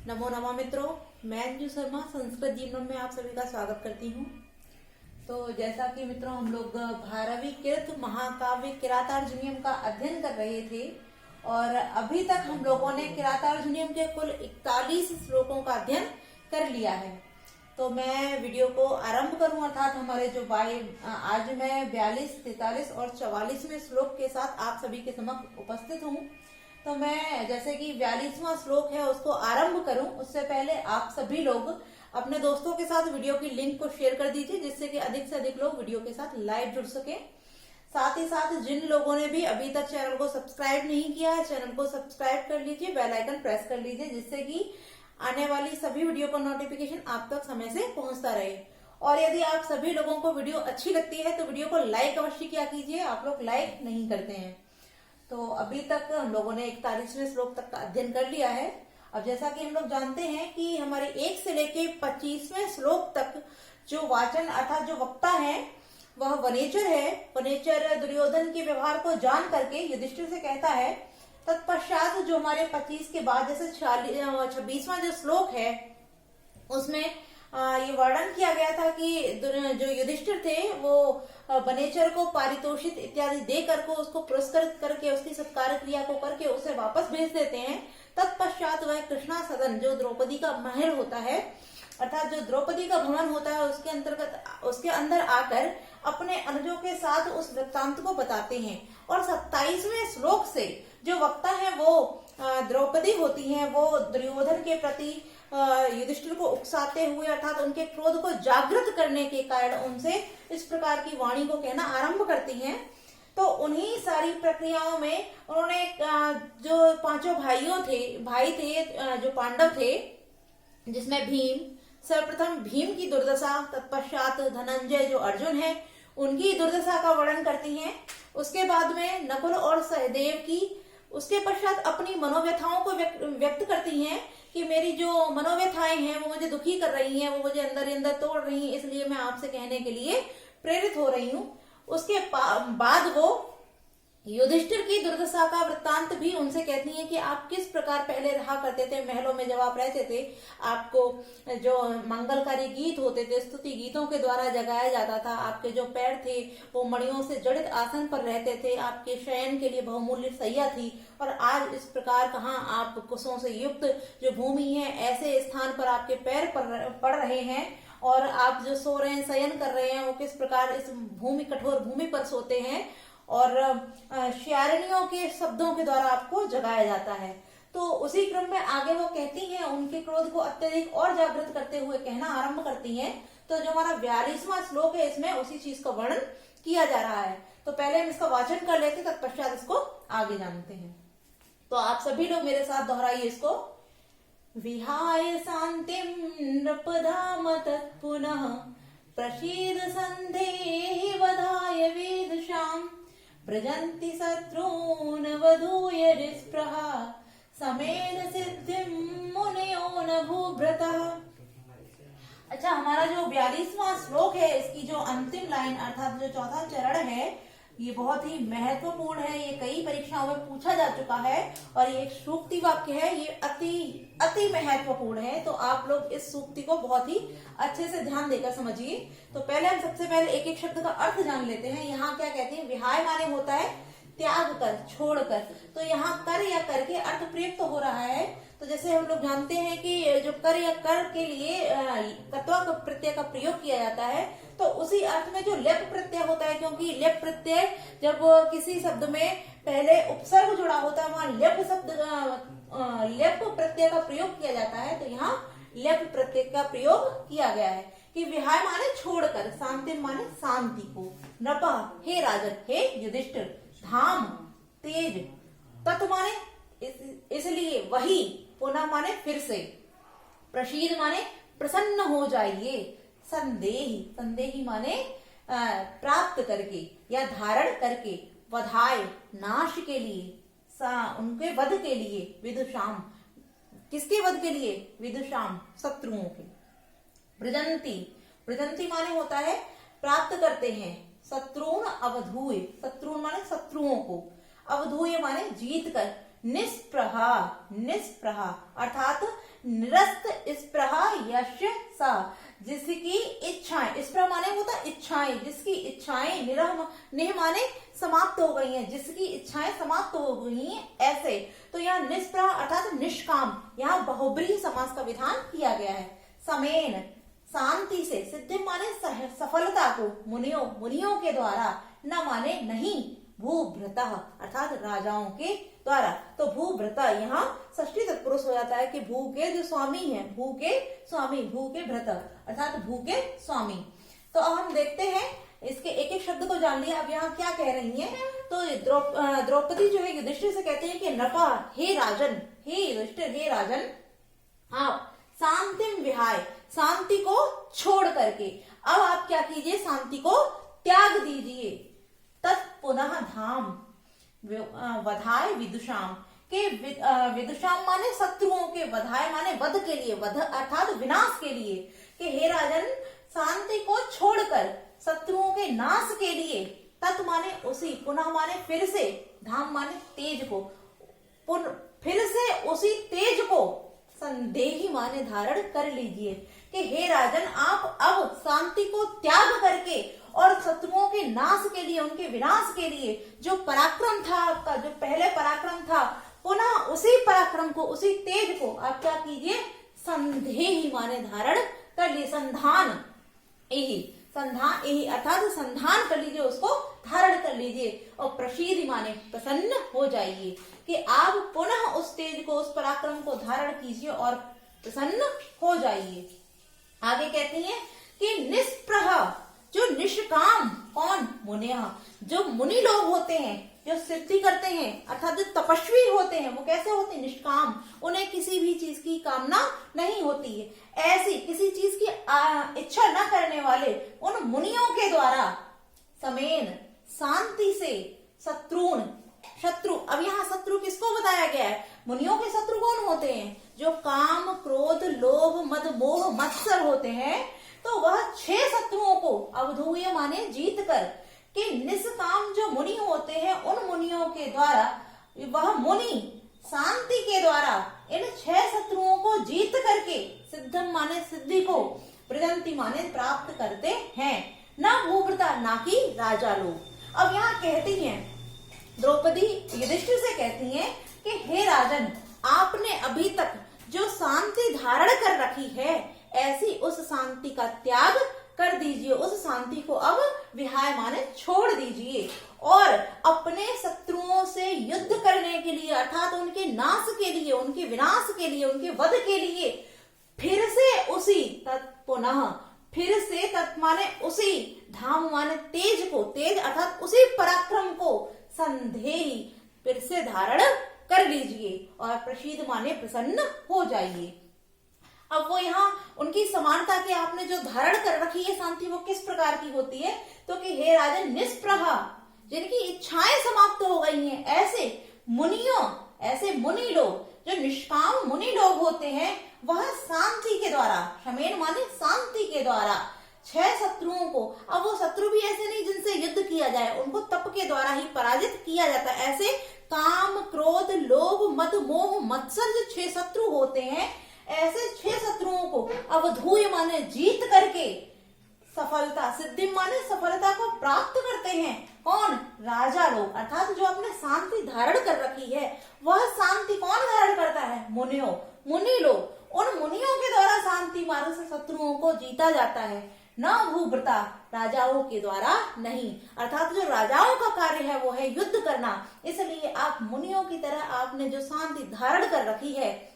नमो नमः मित्रों, मैं अंजू शर्मा संस्कृत जीवन में आप सभी का स्वागत करती हूँ। तो जैसा कि मित्रों हम लोग 12वीं कृत महाकाव्य किरातार्जुनीयम का अध्ययन कर रहे थे और अभी तक हम लोगों ने किरातार्जुनीयम के कुल 41 श्लोकों का अध्ययन कर लिया है। तो मैं वीडियो को आरंभ करूं, अर्थात हमारे जो आज मैं 42, 43 और 44वें श्लोक के साथ आप सभी के समक्ष उपस्थित हूँ। तो मैं जैसे कि 42वां श्लोक है उसको आरंभ करूं, उससे पहले आप सभी लोग अपने दोस्तों के साथ वीडियो की लिंक को शेयर कर दीजिए, जिससे कि अधिक से अधिक लोग वीडियो के साथ लाइव जुड़ सके। साथ ही साथ जिन लोगों ने भी अभी तक चैनल को सब्सक्राइब नहीं किया है, चैनल को सब्सक्राइब कर लीजिए, बेल आइकन प्रेस कर लीजिए, जिससे कि आने वाली सभी वीडियो का नोटिफिकेशन आप तक समय से पहुंचता रहे। और यदि आप सभी लोगों को वीडियो अच्छी लगती है तो वीडियो को लाइक अवश्य किया कीजिए, आप लोग लाइक नहीं करते हैं। तो अभी तक हम लोगों ने 41वें श्लोक तक का अध्ययन कर लिया है। अब जैसा कि हम लोग जानते हैं कि हमारे 1 से लेके 25वें श्लोक तक जो वाचन अर्थात जो वक्ता है वह वनेचर है। वनेचर दुर्योधन के व्यवहार को जान करके युधिष्ठिर से कहता है। तत्पश्चात जो हमारे 25 के बाद जैसे 26वां जो श्लोक है उसमें ये वर्णन किया गया था कि जो युधिष्ठिर थे वो वनेचर को पारितोषित इत्यादि दे करके उसको पुरस्कृत करके उसकी सत्कार क्रिया को करके उसे वापस भेज देते हैं। तत्पश्चात वह कृष्णा सदन जो द्रौपदी का महल होता है अर्थात जो द्रौपदी का भवन होता है उसके अंतर्गत उसके अंदर आकर अपने अनुजों के साथ उस वृत्तांत को बताते हैं। और 27वें श्लोक से जो वक्ता है वो द्रौपदी होती है, वो दुर्योधन के प्रति युधिष्ठिर को उकसाते हुए अर्थात उनके क्रोध को जागृत करने के कारण उनसे इस प्रकार की वाणी को कहना आरंभ करती हैं। तो उन्हीं सारी प्रक्रियाओं में उन्होंने जो पांचों भाई थे जो पांडव थे, जिसमें भीम, सर्वप्रथम भीम की दुर्दशा, तत्पश्चात धनंजय जो अर्जुन है उनकी दुर्दशा का वर्णन करती हैं। उसके बाद में नकुल और सहदेव की, उसके पश्चात अपनी मनोव्यथाओं को व्यक्त करती हैं कि मेरी जो मनोव्यथाएं हैं वो मुझे दुखी कर रही हैं, वो मुझे अंदर अंदर तोड़ रही हैं, इसलिए मैं आपसे कहने के लिए प्रेरित हो रही हूँ। उसके बाद वो युधिष्ठिर की दुर्दशा का वृत्तांत भी उनसे कहती हैं कि आप किस प्रकार पहले रहा करते थे महलों में, जब आप रहते थे आपको जो मंगलकारी गीत होते थे स्तुति गीतों के द्वारा जगाया जाता था, आपके जो पैर थे वो मणियों से जड़ित आसन पर रहते थे, आपके शयन के लिए बहुमूल्य सैया थी, और आज इस प्रकार कहाँ आप कुशों से युक्त जो भूमि है ऐसे स्थान पर आपके पैर पड़ रहे हैं और आप जो सो रहे हैं, शयन कर रहे हैं, वो किस प्रकार इस कठोर भूमि पर सोते हैं और श्यारिणियों के शब्दों के द्वारा आपको जगाया जाता है। तो उसी क्रम में आगे वो कहती हैं, उनके क्रोध को अत्यधिक और जागृत करते हुए कहना आरंभ करती हैं। तो जो हमारा 42वां श्लोक है इसमें उसी चीज का वर्णन किया जा रहा है। तो पहले हम इसका वाचन कर लेते, तत्पश्चात इसको आगे जानते हैं। तो आप सभी लोग मेरे साथ दोहराइए इसको। विहाय शांतिम नृपधाम तत्पुनः प्रसीद संदेहि वधाय वेदशाम व्रजन्ति शत्रून् वधूय निःस्पृहा समेन सिद्धिं मुनयो न भूभृतः। अच्छा, हमारा जो 42वां श्लोक है इसकी जो अंतिम लाइन अर्थात जो चौथा चरण है ये बहुत ही महत्वपूर्ण है। ये कई परीक्षाओं में पूछा जा चुका है और ये एक सूक्ति वाक्य है, ये अति महत्वपूर्ण है। तो आप लोग इस सूक्ति को बहुत ही अच्छे से ध्यान देकर समझिए। तो पहले हम सबसे पहले एक एक शब्द का अर्थ जान लेते हैं। यहाँ क्या कहते हैं, विहाय माने होता है त्याग कर, छोड़ कर। तो यहाँ कर या कर के अर्थ प्रयुक्त तो हो रहा है। तो जैसे हम लोग जानते हैं कि जो कर या कर के लिए कत्वा प्रत्यय का प्रयोग किया जाता है, तो उसी अर्थ में जो लेप प्रत्यय होता है, क्योंकि लेप प्रत्यय जब किसी शब्द में पहले उपसर्ग जुड़ा होता है वहां लेप प्रत्यय का प्रयोग किया जाता है। तो यहाँ लेप प्रत्यय का प्रयोग किया गया है कि विहाय माने छोड़कर, शांति माने शांति को, नृपा हे राजन, हे युधिष्ठिर, धाम तेज, तत् माने इसलिए वही, पुनः माने फिर से, प्रसीद माने प्रसन्न हो जाइए, संदेही माने प्राप्त करके या धारण करके, वधाय नाश के लिए, उनके वध के लिए, विदुषाम किसके वध के लिए, विदुषाम शत्रुओं के, वृजंती माने होता है प्राप्त करते हैं, शत्रुन अवधूय, शत्रुन माने शत्रुओं को, अवधूय माने जीत कर, निष्प्रहा अर्थात निरस्त स्पृहा यस्य सा, जिसकी इच्छाएं, स्पृहा माने होता इच्छाएं, जिसकी इच्छाएं निह माने समाप्त हो गई हैं, जिसकी इच्छाएं समाप्त हो गई हैं, ऐसे। तो यहाँ निष्प्रह अर्थात निष्काम, यहाँ बहुब्रीहि समास का विधान किया गया है। समेन शांति से, सिद्धि माने सफलता को, मुनियों के द्वारा, न माने नहीं, भूभृतः अर्थात राजाओं के द्वारा। तो भूभृता यहाँ षष्ठी तत्पुरुष हो जाता है कि भू के जो स्वामी है, भू के स्वामी, भू के भृत अर्थात भू के स्वामी। तो अब हम देखते हैं इसके एक एक शब्द को जान लिया। अब यहाँ क्या कह रही हैं, तो द्रौपदी जो है युधिष्ठिर से कहते हैं कि नृपा, हे राजन, हे युधिष्ठिर, हे राजन, आप शांतिम विहाय, शांति को छोड़ करके अब आप क्या कीजिए, शांति को त्याग दीजिए। तत्पुनः धाम वधाय विदुषाम, के विदुषाम माने शत्रुओं के, वधाय माने वध के लिए, वध अर्थात विनाश के लिए, कि हे राजन शांति को छोड़कर शत्रुओं के नाश के लिए, तत् माने उसी, पुनः माने फिर से, धाम माने तेज को, फिर से उसी तेज को, संदेही माने धारण कर लीजिए, कि हे राजन आप अब शांति को त्याग करके और शत्रुओं के नाश के लिए, उनके विनाश के लिए जो पराक्रम था आपका, जो पहले पराक्रम था, पुनः उसी पराक्रम को, उसी तेज को आप क्या कीजिए, संदेही माने धारण कर लीजिए, संधान यही अर्थात संधान कर लीजिए, उसको धारण कर लीजिए, और प्रसीद माने प्रसन्न हो जाइए, कि आप पुनः उस तेज को, उस पराक्रम को धारण कीजिए और प्रसन्न हो जाइए। आगे कहती हैं कि निष्प्रह, जो निष्काम, कौन, मुनिया, जो मुनि लोग होते हैं, जो सिद्धि करते हैं अर्थात जो तपस्वी होते हैं, वो कैसे होते हैं, निष्काम, उन्हें किसी भी चीज की कामना नहीं होती है। ऐसी किसी चीज की इच्छा न करने वाले उन मुनियों के द्वारा, समेन शांति से, शत्रु, अब यहाँ शत्रु किसको बताया गया है, मुनियों के शत्रु कौन होते हैं, जो काम, क्रोध, लोभ, मद, मोह, मत्सर होते हैं। तो वह 6 शत्रुओं को अवधूय माने जीत कर, कि निष्काम जो मुनि होते हैं, उन मुनियों के द्वारा, वह मुनि शांति के द्वारा इन 6 शत्रुओं को जीत करके, सिद्धम माने सिद्धि को, प्रजंति माने प्राप्त करते हैं, न भूभृता, ना कि राजा लोग। अब यहाँ कहती हैं द्रौपदी युधिष्ठिर से कहती हैं कि हे राजन, आपने अभी तक जो शांति धारण कर रखी है, ऐसी उस शांति का त्याग कर दीजिए, उस शांति को अब विहाय माने छोड़ दीजिए, और अपने शत्रुओं से युद्ध करने के लिए अर्थात उनके नाश के लिए, उनके विनाश के लिए, उनके वध के लिए फिर से उसी तत्पुनः, फिर से तत् माने उसी, धाम माने तेज को, तेज अर्थात उसी पराक्रम को, संदेही फिर से धारण कर लीजिए, और प्रसीद माने प्रसन्न हो जाइए। अब वो यहाँ उनकी समानता के आपने जो धारण कर रखी है शांति, वो किस प्रकार की होती है, तो कि हे राजन निष्प्रह, जिनकी इच्छाएं समाप्त हो गई हैं, ऐसे मुनियों, ऐसे मुनि लोग, जो निष्काम मुनि लोग होते हैं, वह शांति के द्वारा, शमेन माने शांति के द्वारा 6 शत्रुओं को, अब वो शत्रु भी ऐसे नहीं जिनसे युद्ध किया जाए, उनको तप के द्वारा ही पराजित किया जाता है। ऐसे काम, क्रोध, लोभ, मद, मोह, मत्सर जो 6 शत्रु होते हैं, ऐसे 6 शत्रुओं को अवधूय माने जीत करके सफलता, सिद्धि माने सफलता को प्राप्त करते हैं। कौन, राजा लोग, अर्थात जो अपने शांति धारण कर रखी है, वह शांति कौन धारण करता है, मुनि लोग। उन मुनियों के द्वारा शांति मार्ग से शत्रुओं को जीता जाता है, न भूभृता, राजाओं के द्वारा नहीं। अर्थात जो राजाओं का कार्य है वो है युद्ध करना, इसलिए आप मुनियों की तरह आपने जो शांति धारण कर रखी है,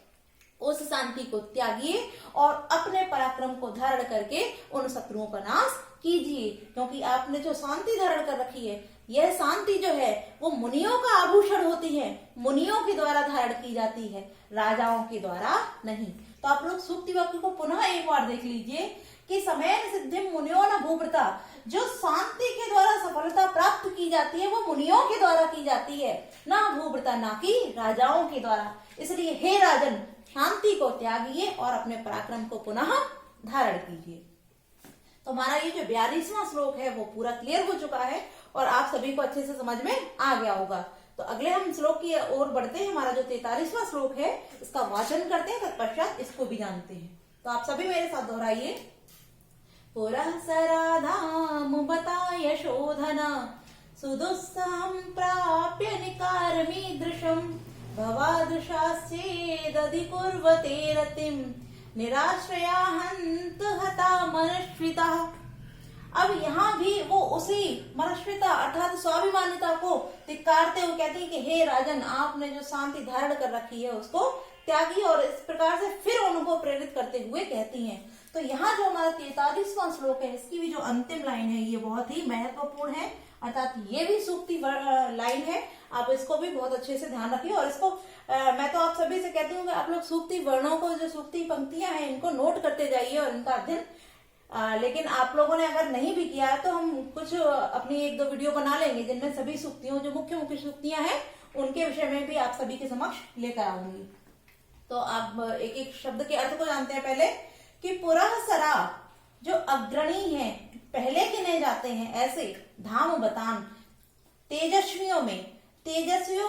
उस शांति को त्यागिए और अपने पराक्रम को धारण करके उन शत्रुओं का नाश कीजिए, क्योंकि आपने जो शांति धारण कर रखी है, यह शांति जो है वो मुनियों का आभूषण होती है, मुनियों के द्वारा धारण की जाती है, राजाओं के द्वारा नहीं। तो आप लोग सूक्ति वाक्य को पुनः एक बार देख लीजिए कि समेन सिद्धिम मुनियो न भूभृता, जो शांति के द्वारा सफलता प्राप्त की जाती है वो मुनियों के द्वारा की जाती है, ना भूभृता, ना कि राजाओं के द्वारा। इसलिए हे राजन, शांति को त्यागिए और अपने पराक्रम को पुनः धारण कीजिए। तो हमारा ये जो 42वां श्लोक है वो पूरा क्लियर हो चुका है और आप सभी को अच्छे से समझ में आ गया होगा। तो अगले हम श्लोक की ओर बढ़ते हैं। हमारा जो 43वां श्लोक है इसका वाचन करते हैं, तत्पश्चात इसको भी जानते हैं। तो आप सभी मेरे साथ दोहराइए। पुरः सराधाम बता यशोधना सुदुस्साहं प्राप्य निकारमीदृशं भवादृशास्येदधिकुर्वते रतिं निराश्रया हन्त हता मनश्विता। अब यहाँ भी वो उसी मनश्विता अर्थात स्वाभिमानिता को धिक्कारते हुए कहते हैं कि हे राजन, आपने जो शांति धारण कर रखी है उसको त्यागी, और इस प्रकार से फिर उनको प्रेरित करते हुए कहती हैं। तो यहाँ जो हमारा 43वां श्लोक है इसकी भी जो अंतिम लाइन है ये बहुत ही महत्वपूर्ण है, अर्थात ये भी सूक्ति लाइन है। आप इसको भी बहुत अच्छे से ध्यान रखिए, और इसको मैं तो आप सभी से कहती हूँ कि आप लोग सूक्ति वर्णों को, जो सूक्ति पंक्तियां हैं इनको नोट करते जाइए और इनका अध्ययन। लेकिन आप लोगों ने अगर नहीं भी किया है तो हम कुछ अपनी 1-2 वीडियो बना लेंगे जिनमें सभी सूक्तियों, जो मुख्य मुख्य सूक्तियां हैं उनके विषय में भी आप सभी के समक्ष लेकर आऊंगी। तो आप एक एक शब्द के अर्थ को जानते हैं पहले कि पुरः सरा जो अग्रणी है, पहले गिने जाते हैं, ऐसे धाम बतान तेजस्वियों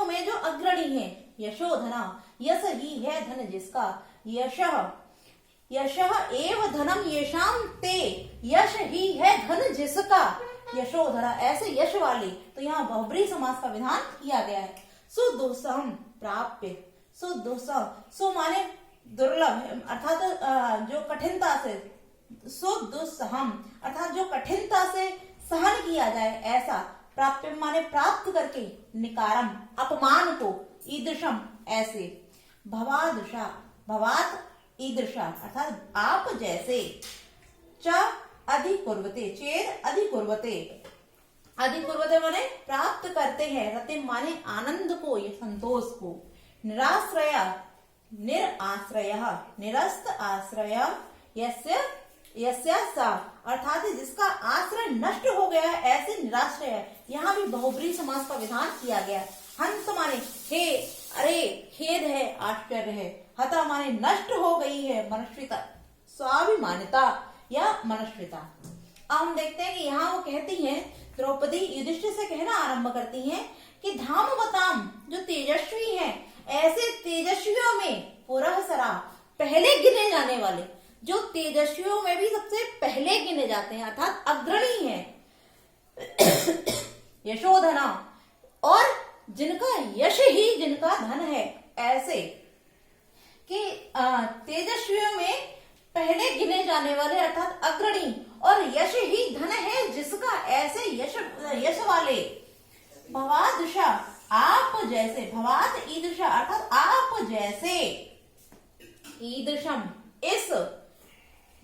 में जो अग्रणी है, यशोधना यश ही है धन जिसका, यशः एव धनम येषाम ते, यश ही है धन जिसका, यशोधरा ऐसे यश वाले। तो यहाँ बहुब्रीहि समास का विधान किया गया है। सुदुस्सहं प्राप्य, सुदुस्सह, सु माने दुर्लभ अर्थात जो कठिनता से, सुदुस्सहं अर्थात जो कठिनता से सहन किया जाए ऐसा, प्राप्य माने प्राप्त करके, निकारम अपमान को, ईदृशम ऐसे, भवादृशा भवात ईदृशा अर्थात आप जैसे, च अधिकुर्वते चेद अधिकुर्वते माने प्राप्त करते हैं, रतिम माने आनंद को या संतोष को, निराश्रया निरस्त आश्रय, यस्या अर्थात जिसका आश्रय नष्ट हो गया है ऐसे निराश्रय। यहाँ भी बहुब्रीहि समास का विधान किया गया। हंस माने हे, अरे खेद है, आश्चर्य है, हता माने नष्ट हो गई है, मनश्विता स्वाभिमानिता या मनश्विता। अब हम देखते हैं कि यहाँ वो कहती हैं, द्रौपदी युधिष्ठिर से कहना आरंभ करती हैं कि धाम बताम जो तेजस्वी हैं, ऐसे तेजस्वियों में पुरः सरा पहले गिने जाने वाले, जो तेजस्वियों में भी सबसे पहले गिने जाते हैं अर्थात अग्रणी है, यशोधना और जिनका यश ही जिनका धन है, ऐसे कि तेजस्वियों में पहले गिने जाने वाले अर्थात अग्रणी, और यश ही धन है जिसका, ऐसे यश वाले। भवादृशा आप जैसे, भवात ईदृशा अर्थात आप जैसे, ईदृशम इस,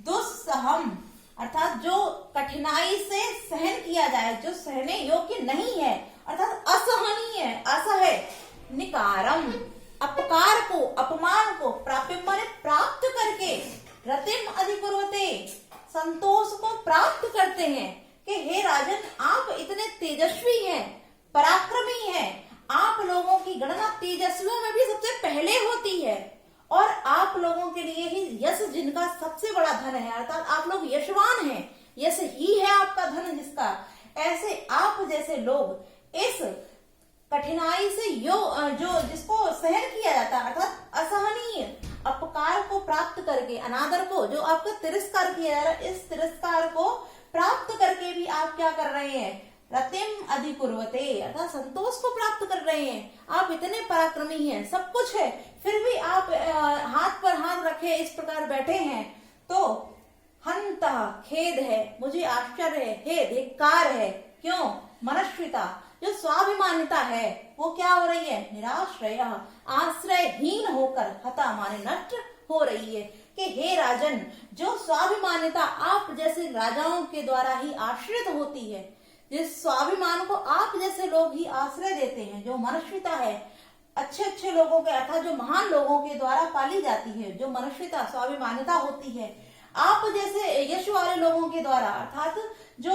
दुस्सहम अर्थात जो कठिनाई से सहन किया जाए, जो सहने योग्य नहीं है अर्थात असहनीय, असह्य, निकारम अपकार को, अपमान को, प्राप्य माने प्राप्त करके, रतिम अधिकुर्वते संतोष को प्राप्त करते हैं कि हे राजन, आप इतने तेजस्वी हैं, पराक्रमी हैं, आप लोगों की गणना तेजस्वियों में भी सबसे पहले होती है, और आप लोगों के लिए ही यश जिनका सबसे बड़ा धन है अर्थात आप लोग यशवान हैं, यश ही है आपका धन जिसका, ऐसे आप जैसे लोग इस कठिनाई से जो जिसको सहन किया जाता है अर्थात असहनीय अपकार को प्राप्त करके, अनादर को जो आपका तिरस्कार किया जा रहा है, इस तिरस्कार को प्राप्त करके भी आप क्या कर रहे हैं, रतिम अधिकुर्वते अर्थात संतोष को प्राप्त कर रहे हैं। आप इतने पराक्रमी हैं, सब कुछ है, फिर भी आप हाथ पर हाथ रखे इस प्रकार बैठे हैं, तो हंता खेद है, मुझे आश्चर्य है, हे धिक्कार है, क्यों, मनश्विता जो स्वाभिमानिता है वो क्या हो रही है, निराश्रय आश्रयहीन होकर, हता माने नष्ट हो रही है कि हे राजन, जो स्वाभिमानिता आप जैसे राजाओं के द्वारा ही आश्रित होती है, जिस स्वाभिमान को आप जैसे लोग ही आश्रय देते हैं, जो मनश्विता है अच्छे अच्छे लोगों के अर्थात जो महान लोगों के द्वारा पाली जाती है, जो मनश्विता स्वाभिमानिता होती है, आप जैसे यश वाले लोगों के द्वारा अर्थात जो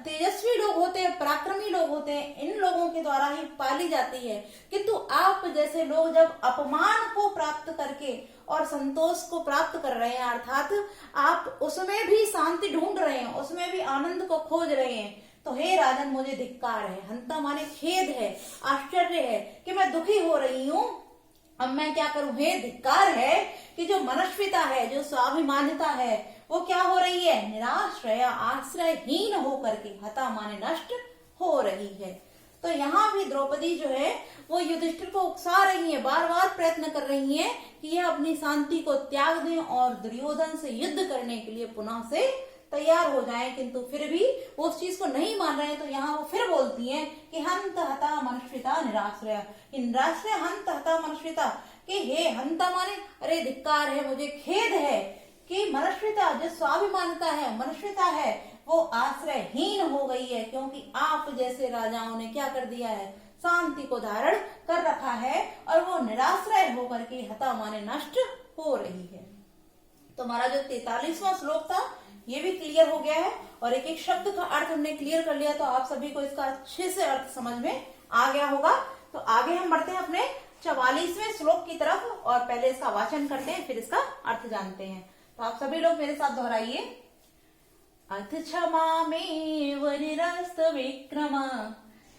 तेजस्वी लोग होते हैं, पराक्रमी लोग होते हैं, इन लोगों के द्वारा ही पाली जाती है। किंतु आप जैसे लोग जब अपमान को प्राप्त करके और संतोष को प्राप्त कर रहे हैं अर्थात आप उसमें भी शांति ढूंढ रहे हैं, उसमें भी आनंद को खोज रहे हैं, तो हे राजन मुझे धिक्कार है, हंता माने खेद है, आश्चर्य है कि मैं दुखी हो रही हूँ। अब मैं क्या करूं, हे धिक्कार है कि जो मनस्विता है, जो स्वाभिमानता है, वो क्या हो रही है, निराश्रय आश्रयहीन होकर के हता माने नष्ट हो रही है। तो यहाँ भी द्रौपदी जो है वो युधिष्ठिर को उकसा रही है, बार बार प्रयत्न कर रही है कि यह अपनी शांति को त्याग दें और दुर्योधन से युद्ध करने के लिए पुनः से तैयार हो जाएं, किंतु फिर भी वो उस चीज को नहीं मान रहे हैं। तो यहाँ वो फिर बोलती हैं कि हंत हता मनुष्यता निराश्रय, निराश्रय हंत हता मनुष्यता, कि हे हंता माने अरे धिक्कार है, मुझे खेद है कि मनुष्यता जो स्वाभिमानता है, मनुष्यता है, वो आश्रयहीन हो गई है, क्योंकि आप जैसे राजाओं ने क्या कर दिया है, शांति को धारण कर रखा है और वो निराश्रय होकर के हता माने नष्ट हो रही है। तो हमारा जो 43वां श्लोक था ये भी क्लियर हो गया है और एक एक शब्द का अर्थ हमने क्लियर कर लिया, तो आप सभी को इसका अच्छे से अर्थ समझ में आ गया होगा। तो आगे हम बढ़ते हैं अपने 44वें श्लोक की तरफ और पहले इसका वाचन करते हैं, फिर इसका अर्थ जानते हैं। तो आप सभी लोग मेरे साथ दोहराइए। अथ क्षमा में निरस्त विक्रम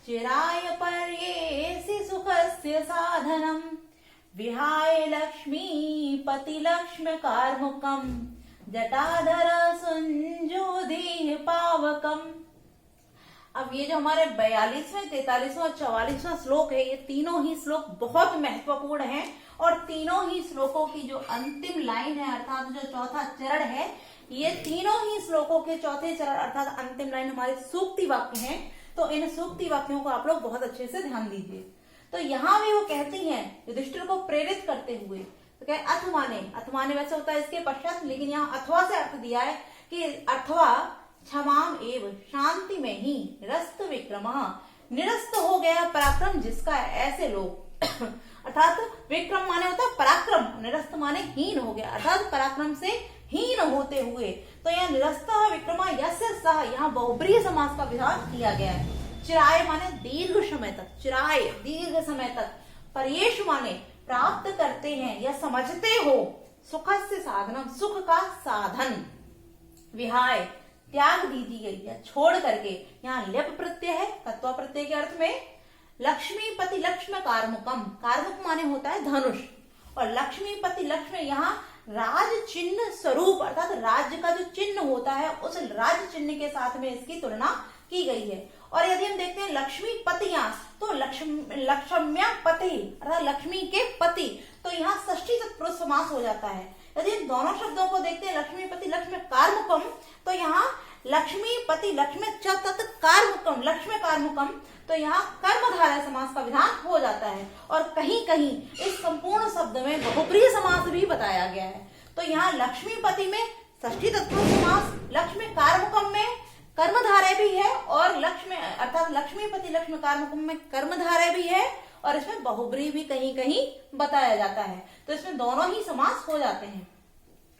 चिराय पर्येसि सुखस्य साधनम विहाय लक्ष्मी पति लक्ष्म कार्मुकम जटाधर संजोदेह पावकम। अब ये जो हमारे 42वें, 43वां, 44वां श्लोक है, ये तीनों ही श्लोक बहुत महत्वपूर्ण हैं और तीनों ही श्लोकों की जो अंतिम लाइन है अर्थात जो चौथा चरण है, ये तीनों ही श्लोकों के चौथे चरण अर्थात अंतिम लाइन हमारे सूक्ति वाक्य हैं। तो इन सूक्ति वाक्यों को आप लोग बहुत अच्छे से ध्यान दीजिए। तो यहाँ भी वो कहती हैं युधिष्ठिर को प्रेरित करते हुए, तो कहे अथ माने वैसे होता है इसके पश्चात, लेकिन यहाँ अथवा से अर्थ दिया है कि अथवा क्षमाम एव शांति में ही निरस्त विक्रम, निरस्त हो गया पराक्रम जिसका, ऐसे लोग अर्थात विक्रम माने होता है पराक्रम, निरस्त माने हीन हो गया अर्थात पराक्रम से हीन होते हुए। तो यहाँ निरस्त विक्रमा यस्य सह, यहाँ बहुब्रीहि समास का विधान किया गया है। चिराय माने दीर्घ समय तक, चिराय दीर्घ समय तक, परयेश माने प्राप्त करते हैं या समझते हो, सुख से साधनम सुख का साधन, विहाय त्याग दीजिए या छोड़ करके, यहाँ लेप प्रत्यय है तत्व प्रत्यय के अर्थ में, लक्ष्मीपति लक्ष्म कार्मुकम, कार्मुक माने होता है धनुष, और लक्ष्मीपति लक्ष्म यहाँ राज चिन्ह स्वरूप अर्थात राज्य का जो चिन्ह होता है उस राज चिन्ह के साथ में इसकी तुलना की गई है। और यदि हम देखते हैं लक्ष्मी पति यहाँ, तो लक्ष्म्या पति अर्थात लक्ष्मी के पति, तो यहाँ षष्ठी तत्पुरुष समास हो जाता है। यदि इन दोनों शब्दों को देखते हैं लक्ष्मीपति लक्ष्मी कार्मुकम, तो यहाँ लक्ष्मीपति लक्ष्मी कार्मुकम लक्ष्मी कार्मुकम, तो यहाँ कर्मधारय समास का विधान हो जाता है। और कहीं कहीं इस संपूर्ण शब्द में बहुब्रीहि समास भी बताया गया है। तो यहाँ लक्ष्मीपति में षष्ठी तत्पुरुष समास, लक्ष्मी कार्मुकम में कर्मधारय भी है और लक्ष्मी अर्थात लक्ष्मीपति लक्ष्मी कार्मुकम में कर्मधारय भी है और इसमें बहुब्रीहि भी कहीं कहीं बताया जाता है। तो इसमें दोनों ही समास हो जाते हैं।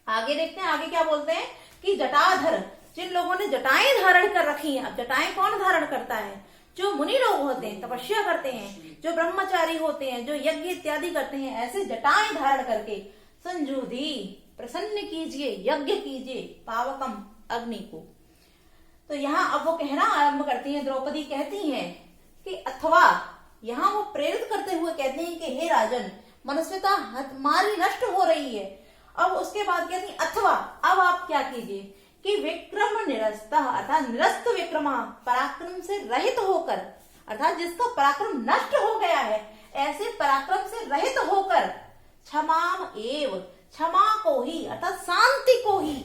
आगे देखते हैं, आगे क्या बोलते हैं कि जटाधर, जिन लोगों ने जटाएं धारण कर रखी हैं। अब जटाएं कौन धारण करता है, जो मुनि लोग होते हैं, तपस्या करते हैं, जो ब्रह्मचारी होते हैं, जो यज्ञ इत्यादि करते हैं, ऐसे जटाएं धारण करके संजूधी प्रसन्न कीजिए, यज्ञ कीजिए, पावकम अग्नि को। तो यहाँ अब वो कहना आरंभ करती हैं, द्रौपदी कहती हैं कि अथवा, यहाँ वो प्रेरित करते हुए कहते हैं कि हे राजन मनुष्यता हमारी नष्ट हो रही है। अब उसके बाद कहती हैं अथवा अब आप क्या कीजिए कि विक्रम निरस्त अर्थात निरस्त विक्रमा पराक्रम से रहित होकर अर्थात जिसका पराक्रम नष्ट हो गया है, ऐसे पराक्रम से रहित होकर क्षमाम एव क्षमा को ही अर्थात शांति को ही,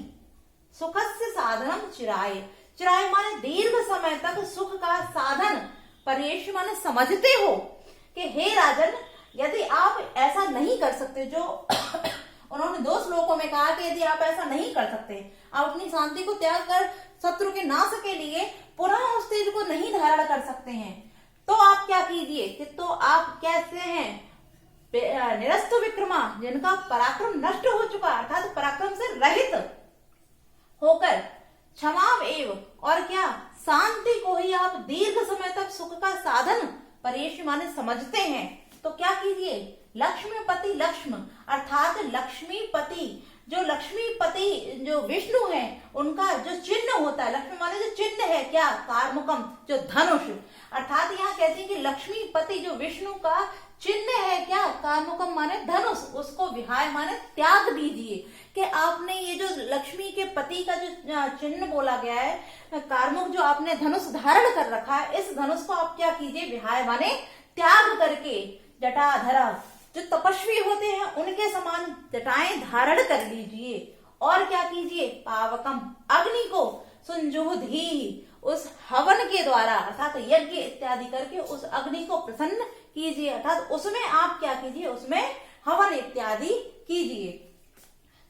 सुखस्य साधनम चिराय, चिराय माने दीर्घ समय तक सुख का साधन, परयेष माने समझते हो कि हे राजन यदि आप ऐसा नहीं कर सकते, जो उन्होंने 2 श्लोकों में कहा कि यदि आप ऐसा नहीं कर सकते, आप अपनी शांति को त्याग कर शत्रु के नाश के लिए पुनः उस तेज को नहीं धारण कर सकते हैं, तो आप क्या कीजिए कि तो आप कैसे हैं निरस्त विक्रमा, जिनका पराक्रम नष्ट हो चुका अर्थात पराक्रम से रहित होकर, क्षमा एव और क्या शांति को ही आप दीर्घ समय तक सुख का साधन, परयेष माने समझते हैं, तो क्या कीजिए लक्ष्मीपति लक्ष्म अर्थात लक्ष्मीपति, जो लक्ष्मीपति जो विष्णु है उनका जो चिन्ह होता है, लक्ष्मी माने जो चिन्ह है क्या, कार्मुकम जो धनुष, अर्थात यहाँ कहते हैं कि लक्ष्मीपति जो विष्णु का चिन्ह है क्या, कार्मुकम माने धनुष, उसको विहाय माने त्याग दीजिए। कि आपने ये जो लक्ष्मी के पति का जो चिन्ह बोला गया है, कार्मुक जो आपने धनुष धारण कर रखा है, इस धनुष को आप क्या कीजिए, विहाय माने त्याग करके, जटाधर जो तपस्वी होते हैं उनके समान जटाएं धारण कर लीजिए। और क्या कीजिए, पावकम अग्नि को, सुंजुधि उस हवन के द्वारा अर्थात यज्ञ इत्यादि करके उस अग्नि को प्रसन्न कीजिए, अर्थात उसमें आप क्या कीजिए, उसमें हवन इत्यादि कीजिए।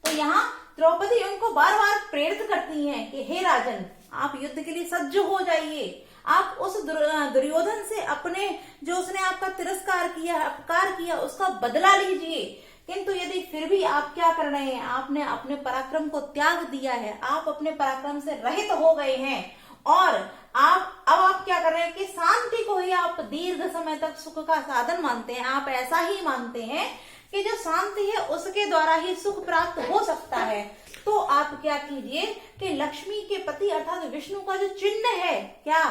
तो यहाँ द्रौपदी उनको बार बार प्रेरित करती हैं कि हे राजन, आप युद्ध के लिए सज्ज हो जाइए, आप उस दुर्योधन से अपने जो उसने आपका तिरस्कार किया, अपकार किया, उसका बदला लीजिए। किंतु यदि फिर भी आप क्या कर रहे हैं, आपने अपने पराक्रम को त्याग दिया है, आप अपने पराक्रम से रहित हो गए हैं और आप क्या कर रहे हैं कि शांति को ही आप दीर्घ समय तक सुख का साधन मानते हैं। आप ऐसा ही मानते हैं कि जो शांति है उसके द्वारा ही सुख प्राप्त हो सकता है। तो आप क्या कीजिए कि लक्ष्मी के पति अर्थात विष्णु का जो चिन्ह है क्या,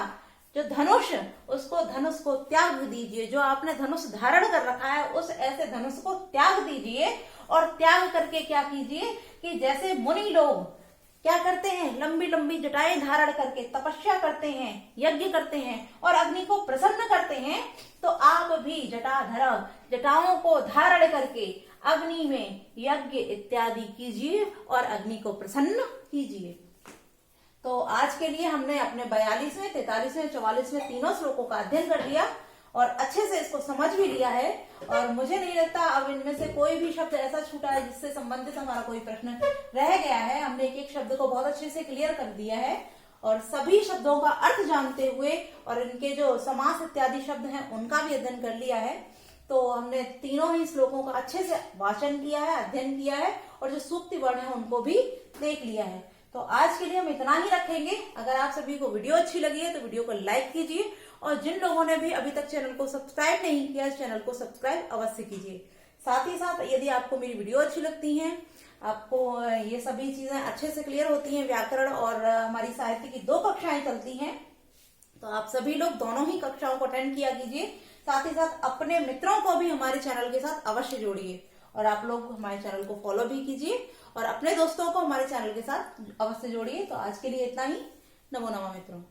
जो धनुष, उसको धनुष को त्याग दीजिए। जो आपने धनुष धारण कर रखा है उस ऐसे धनुष को त्याग दीजिए। और त्याग करके क्या कीजिए कि जैसे मुनि लोग क्या करते हैं, लंबी लंबी जटाएं धारण करके तपस्या करते हैं, यज्ञ करते हैं और अग्नि को प्रसन्न करते हैं, तो आप भी जटाधर जटाओं को धारण करके अग्नि में यज्ञ इत्यादि कीजिए और अग्नि को प्रसन्न कीजिए। तो आज के लिए हमने अपने 42वें, 43वें, 44वें तीनों श्लोकों का अध्ययन कर लिया और अच्छे से इसको समझ भी लिया है। और मुझे नहीं लगता अब इनमें से कोई भी शब्द ऐसा छूटा है जिससे संबंधित हमारा कोई प्रश्न रह गया है। हमने एक एक शब्द को बहुत अच्छे से क्लियर कर दिया है और सभी शब्दों का अर्थ जानते हुए और इनके जो समास इत्यादि शब्द हैं उनका भी अध्ययन कर लिया है। तो हमने तीनों ही श्लोकों का अच्छे से वाचन किया है, अध्ययन किया है और जो सूक्ति वर्ण है उनको भी देख लिया है। तो आज के लिए हम इतना ही रखेंगे। अगर आप सभी को वीडियो अच्छी लगी है तो वीडियो को लाइक कीजिए और जिन लोगों ने भी अभी तक चैनल को सब्सक्राइब नहीं किया, इस चैनल को सब्सक्राइब अवश्य कीजिए। साथ ही साथ यदि आपको मेरी वीडियो अच्छी लगती है, आपको ये सभी चीजें अच्छे से क्लियर होती हैं, व्याकरण और हमारी साहित्य की 2 कक्षाएं चलती हैं, तो आप सभी लोग दोनों ही कक्षाओं को अटेंड किया कीजिए। साथ ही साथ अपने मित्रों को भी हमारे चैनल के साथ अवश्य जोड़िए और आप लोग हमारे चैनल को फॉलो भी कीजिए और अपने दोस्तों को हमारे चैनल के साथ अवश्य जोड़िए। तो आज के लिए इतना ही। नमो नमः मित्रों।